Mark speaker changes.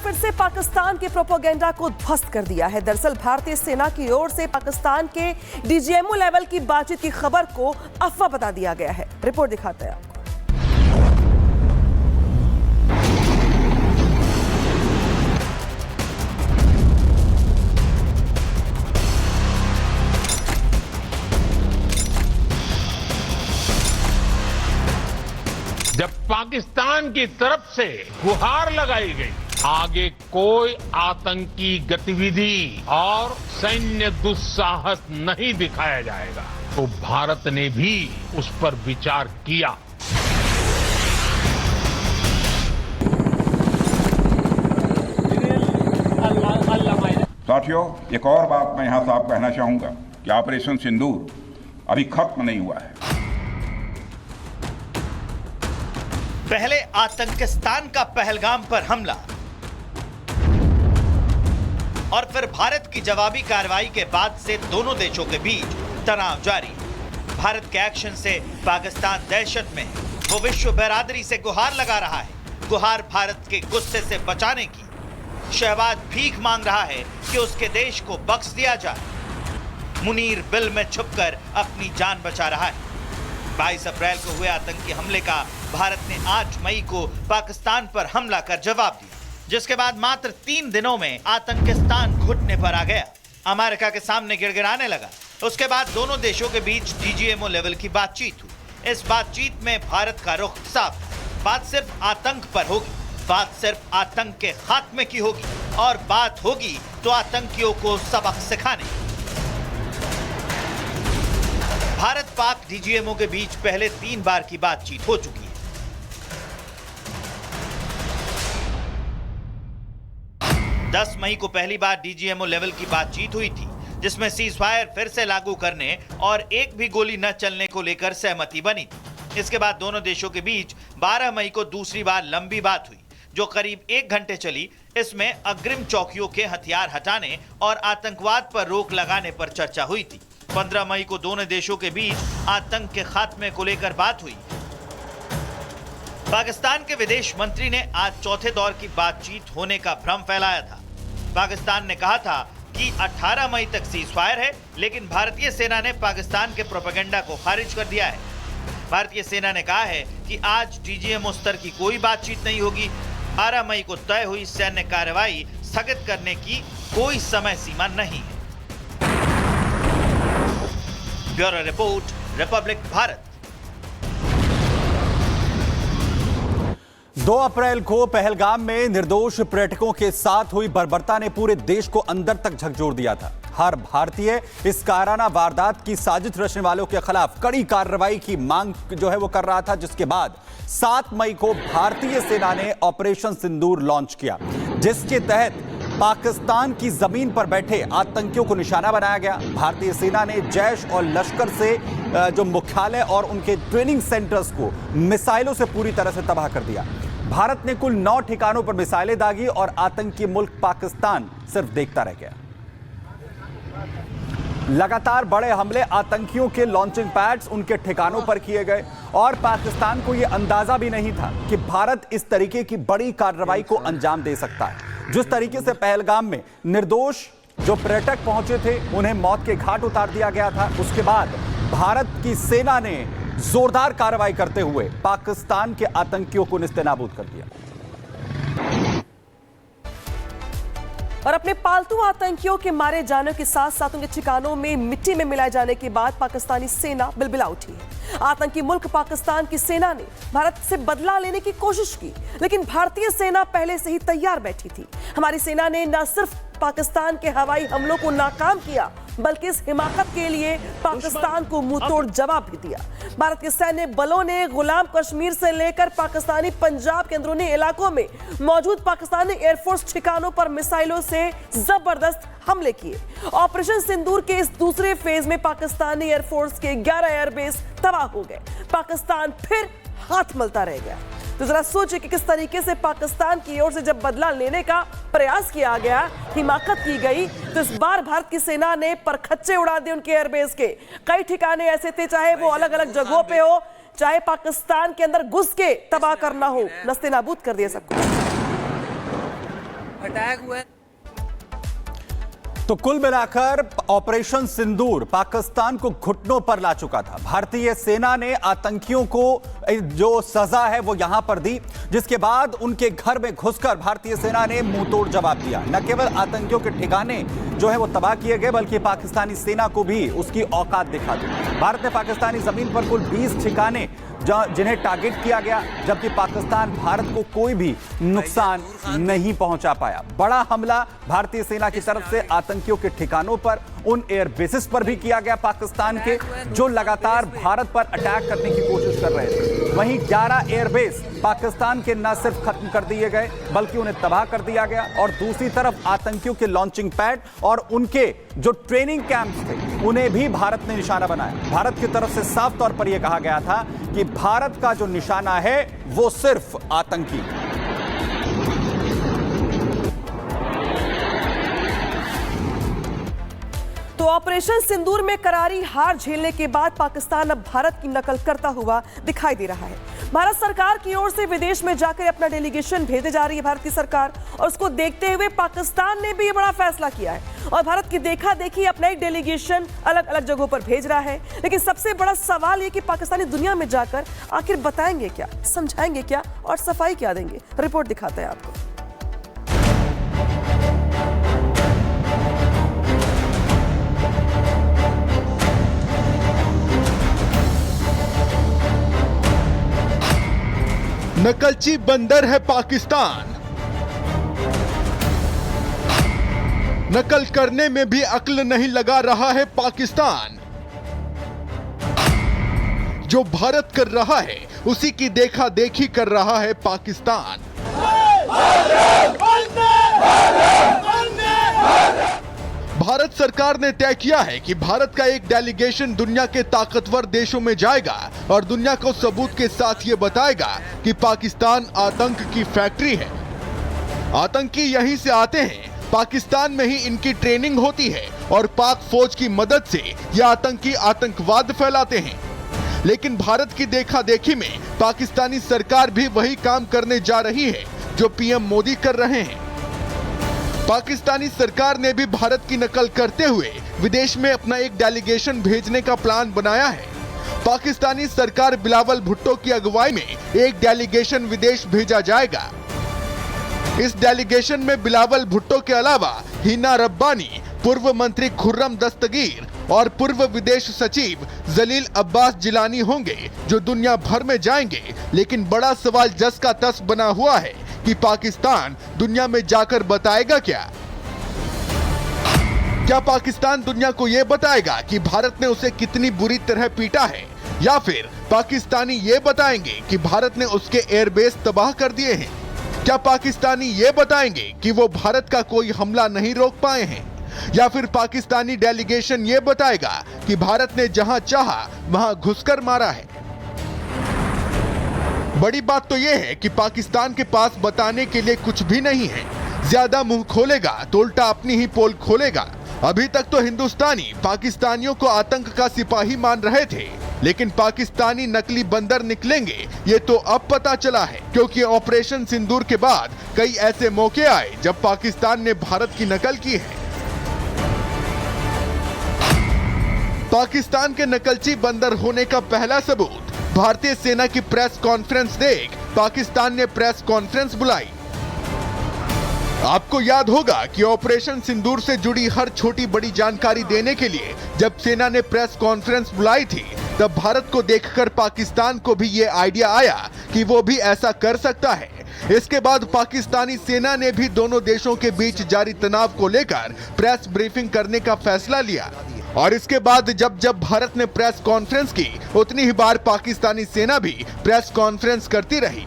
Speaker 1: फिर से पाकिस्तान के प्रोपेगेंडा को ध्वस्त कर दिया है। दरअसल भारतीय सेना की ओर से पाकिस्तान के डीजीएमओ लेवल की बातचीत की खबर को अफवाह बता दिया गया है। रिपोर्ट दिखाते हैं आपको।
Speaker 2: जब पाकिस्तान की तरफ से गुहार लगाई गई, आगे कोई आतंकी गतिविधि और सैन्य दुस्साहस नहीं दिखाया जाएगा, तो भारत ने भी उस पर विचार किया।
Speaker 3: साथियों, एक और बात मैं यहां साफ कहना चाहूंगा कि ऑपरेशन सिंदूर अभी खत्म नहीं हुआ है।
Speaker 4: पहले आतंकिस्तान का पहलगाम पर हमला और फिर भारत की जवाबी कार्रवाई के बाद से दोनों देशों के बीच तनाव जारी। भारत के एक्शन से पाकिस्तान दहशत में है। वो विश्व बिरादरी से गुहार लगा रहा है, गुहार भारत के गुस्से से बचाने की। शहबाज भीख मांग रहा है कि उसके देश को बख्श दिया जाए। मुनीर बिल में छुपकर अपनी जान बचा रहा है। 22 अप्रैल को हुए आतंकी हमले का भारत ने 8 मई को पाकिस्तान पर हमला कर जवाब दिया, जिसके बाद मात्र 3 दिनों में आतंकिस्तान घुटने पर आ गया, अमेरिका के सामने गिड़गिड़ाने लगा। उसके बाद दोनों देशों के बीच डीजीएमओ लेवल की बातचीत हुई। इस बातचीत में भारत का रुख साफ है। बात सिर्फ आतंक पर होगी, बात सिर्फ आतंक के खात्मे की होगी और बात होगी तो आतंकियों को सबक सिखाने की। भारत पाक डीजीएमओ के बीच पहले 3 बार की बातचीत हो चुकी है। 10 मई को पहली बार डीजीएमओ लेवल की बातचीत हुई थी, जिसमें सीजफायर फिर से लागू करने और एक भी गोली न चलने को लेकर सहमति बनी थी। इसके बाद दोनों देशों के बीच 12 मई को दूसरी बार लंबी बात हुई, जो करीब 1 घंटे चली। इसमें अग्रिम चौकियों के हथियार हटाने और आतंकवाद पर रोक लगाने पर चर्चा हुई थी। 15 मई को दोनों देशों के बीच आतंक के खात्मे को लेकर बात हुई। पाकिस्तान के विदेश मंत्री ने आज चौथे दौर की बातचीत होने का भ्रम फैलाया था। पाकिस्तान ने कहा था कि 18 मई तक सीजफायर है, लेकिन भारतीय सेना ने पाकिस्तान के प्रोपेगेंडा को खारिज कर दिया है। भारतीय सेना ने कहा है कि आज डीजीएमओ स्तर की कोई बातचीत नहीं होगी। 12 मई को तय हुई सैन्य कार्रवाई स्थगित करने की कोई समय सीमा नहीं है। Bureau report, Republic Bharat.
Speaker 5: 2 अप्रैल को पहलगाम में निर्दोष पर्यटकों के साथ हुई बर्बरता ने पूरे देश को अंदर तक झकझोर दिया था। हर भारतीय इस कायराना वारदात की साजिश रचने वालों के खिलाफ कड़ी कार्रवाई की मांग वो कर रहा था, जिसके बाद 7 मई को भारतीय सेना ने ऑपरेशन सिंदूर लॉन्च किया, जिसके तहत पाकिस्तान की जमीन पर बैठे आतंकियों को निशाना बनाया गया। भारतीय सेना ने जैश और लश्कर से जो मुख्यालय और उनके ट्रेनिंग सेंटर्स को मिसाइलों से पूरी तरह से तबाह कर दिया। भारत ने कुल 9 ठिकानों पर मिसाइलें दागी और आतंकी मुल्क पाकिस्तान सिर्फ देखता रह गया। लगातार बड़े हमले आतंकियों के लॉन्चिंग पैड्स उनके ठिकानों पर किए गए और पाकिस्तान को यह अंदाजा भी नहीं था कि भारत इस तरीके की बड़ी कार्रवाई को अंजाम दे सकता है। जिस तरीके से पहलगाम में निर्दोष जो पर्यटक पहुंचे थे उन्हें मौत के घाट उतार दिया गया था, उसके बाद भारत की सेना ने जोरदार कार्रवाई करते हुए पाकिस्तान के आतंकियों को निस्तेनाबूद कर दिया
Speaker 1: और अपने पालतू आतंकियों के मारे जाने के साथ साथ उनके ठिकानों में मिट्टी में मिलाए जाने के बाद पाकिस्तानी सेना बिलबिला उठी है। आतंकी मुल्क पाकिस्तान की सेना ने भारत से बदला लेने की कोशिश की, लेकिन भारतीय सेना पहले से ही तैयार बैठी थी। हमारी सेना ने न सिर्फ पाकिस्तान के हवाई हमलों को नाकाम किया, बल्कि इस हिमाकत के लिए पाकिस्तान को मुंहतोड़ जवाब भी दिया। भारत के सैन्य बलों ने गुलाम कश्मीर से लेकर पाकिस्तानी पंजाब के अंदरूनी इलाकों में मौजूद पाकिस्तानी एयरफोर्स ठिकानों पर मिसाइलों से जबरदस्त हमले किए। ऑपरेशन सिंदूर के इस दूसरे फेज में पाकिस्तानी एयरफोर्स के 11 एयरबेस तबाह हो गए। पाकिस्तान फिर हाथ मलता रह गया। तो जरा सोचिए कि किस तरीके से पाकिस्तान की ओर से जब बदला लेने का प्रयास किया गया, हिमाकत की गई, तो इस बार भारत की सेना ने परखच्चे उड़ा दिए उनके एयरबेस के। कई ठिकाने ऐसे थे, चाहे वो अलग अलग जगहों पे हो, चाहे पाकिस्तान के अंदर घुस के तबाह करना हो, नस्तेनाबूद कर दिया सब कुछ।
Speaker 6: अटैक हुआ है।
Speaker 5: तो कुल मिलाकर ऑपरेशन सिंदूर पाकिस्तान को घुटनों पर ला चुका था। भारतीय सेना ने आतंकियों को जो सजा है वो यहां पर दी, जिसके बाद उनके घर में घुसकर भारतीय सेना ने मुंहतोड़ जवाब दिया। न केवल आतंकियों के ठिकाने जो है वो तबाह किए गए, बल्कि पाकिस्तानी सेना को भी उसकी औकात दिखा दी। भारत ने पाकिस्तानी जमीन पर कुल 20 ठिकाने जिन्हें टारगेट किया गया, जबकि पाकिस्तान भारत को कोई भी नुकसान नहीं पहुंचा पाया। बड़ा हमला भारतीय सेना की तरफ से आतंकियों के ठिकानों पर, उन एयर बेसिस पर भी किया गया पाकिस्तान के, जो लगातार भारत पर अटैक करने की कोशिश कर रहे थे। वहीं 11 एयरबेस पाकिस्तान के न सिर्फ खत्म कर दिए गए, बल्कि उन्हें तबाह कर दिया गया। और दूसरी तरफ आतंकियों के लॉन्चिंग पैड और उनके जो ट्रेनिंग कैंप्स थे, उन्हें भी भारत ने निशाना बनाया। भारत की तरफ से साफ तौर पर यह कहा गया था कि भारत का जो निशाना है वो सिर्फ आतंकी।
Speaker 1: तो ऑपरेशन सिंदूर में करारी हार झेलने के बाद पाकिस्तान अब भारत की नकल करता हुआ दिखाई दे रहा है। भारत सरकार की ओर से विदेश में जाकर अपना डेलीगेशन भेजे जा रही है भारतीय सरकार, और उसको देखते हुए पाकिस्तान ने भी ये बड़ा फैसला किया है और भारत की देखा देखी अपना एक डेलीगेशन अलग अलग जगहों पर भेज रहा है। लेकिन सबसे बड़ा सवाल ये कि पाकिस्तानी दुनिया में जाकर आखिर बताएंगे क्या, समझाएंगे क्या और सफाई क्या देंगे। रिपोर्ट दिखाते हैं आपको।
Speaker 7: नकलची बंदर है पाकिस्तान। नकल करने में भी अक्ल नहीं लगा रहा है पाकिस्तान। जो भारत कर रहा है उसी की देखा देखी कर रहा है पाकिस्तान। भारत सरकार ने तय किया है कि भारत का एक डेलीगेशन दुनिया के ताकतवर देशों में जाएगा और दुनिया को सबूत के साथ ये बताएगा कि पाकिस्तान आतंक की फैक्ट्री है। आतंकी यहीं से आते हैं, पाकिस्तान में ही इनकी ट्रेनिंग होती है और पाक फौज की मदद से ये आतंकी आतंकवाद फैलाते हैं। लेकिन भारत की देखा देखी में पाकिस्तानी सरकार भी वही काम करने जा रही है जो पीएम मोदी कर रहे हैं। पाकिस्तानी सरकार ने भी भारत की नकल करते हुए विदेश में अपना एक डेलीगेशन भेजने का प्लान बनाया है। पाकिस्तानी सरकार बिलावल भुट्टो की अगुवाई में एक डेलीगेशन विदेश भेजा जाएगा। इस डेलीगेशन में बिलावल भुट्टो के अलावा हिना रब्बानी, पूर्व मंत्री खुर्रम दस्तगीर और पूर्व विदेश सचिव जलील अब्बास जिलानी होंगे, जो दुनिया भर में जाएंगे। लेकिन बड़ा सवाल जस का तस बना हुआ है कि पाकिस्तान दुनिया में जाकर बताएगा क्या? क्या पाकिस्तान दुनिया को यह बताएगा कि भारत ने उसे कितनी बुरी तरह पीटा है, या फिर पाकिस्तानी ये बताएंगे कि भारत ने उसके एयरबेस तबाह कर दिए हैं? क्या पाकिस्तानी ये बताएंगे कि वो भारत का कोई हमला नहीं रोक पाए हैं, या फिर पाकिस्तानी डेलीगेशन ये बताएगा कि भारत ने जहां चाहा वहां घुसकर मारा है? बड़ी बात तो यह है कि पाकिस्तान के पास बताने के लिए कुछ भी नहीं है। ज्यादा मुंह खोलेगा तो उल्टा अपनी ही पोल खोलेगा। अभी तक तो हिंदुस्तानी पाकिस्तानियों को आतंक का सिपाही मान रहे थे, लेकिन पाकिस्तानी नकली बंदर निकलेंगे ये तो अब पता चला है, क्योंकि ऑपरेशन सिंदूर के बाद कई ऐसे मौके आए जब पाकिस्तान ने भारत की नकल की है। पाकिस्तान के नकलची बंदर होने का पहला सबूत भारतीय सेना की प्रेस कॉन्फ्रेंस देख पाकिस्तान ने प्रेस कॉन्फ्रेंस बुलाई। आपको याद होगा कि ऑपरेशन सिंदूर से जुड़ी हर छोटी बड़ी जानकारी देने के लिए जब सेना ने प्रेस कॉन्फ्रेंस बुलाई थी, तब भारत को देखकर पाकिस्तान को भी ये आइडिया आया कि वो भी ऐसा कर सकता है। इसके बाद पाकिस्तानी सेना ने भी दोनों देशों के बीच जारी तनाव को लेकर प्रेस ब्रीफिंग करने का फैसला लिया। और इसके बाद जब जब भारत ने प्रेस कॉन्फ्रेंस की, उतनी ही बार पाकिस्तानी सेना भी प्रेस कॉन्फ्रेंस करती रही।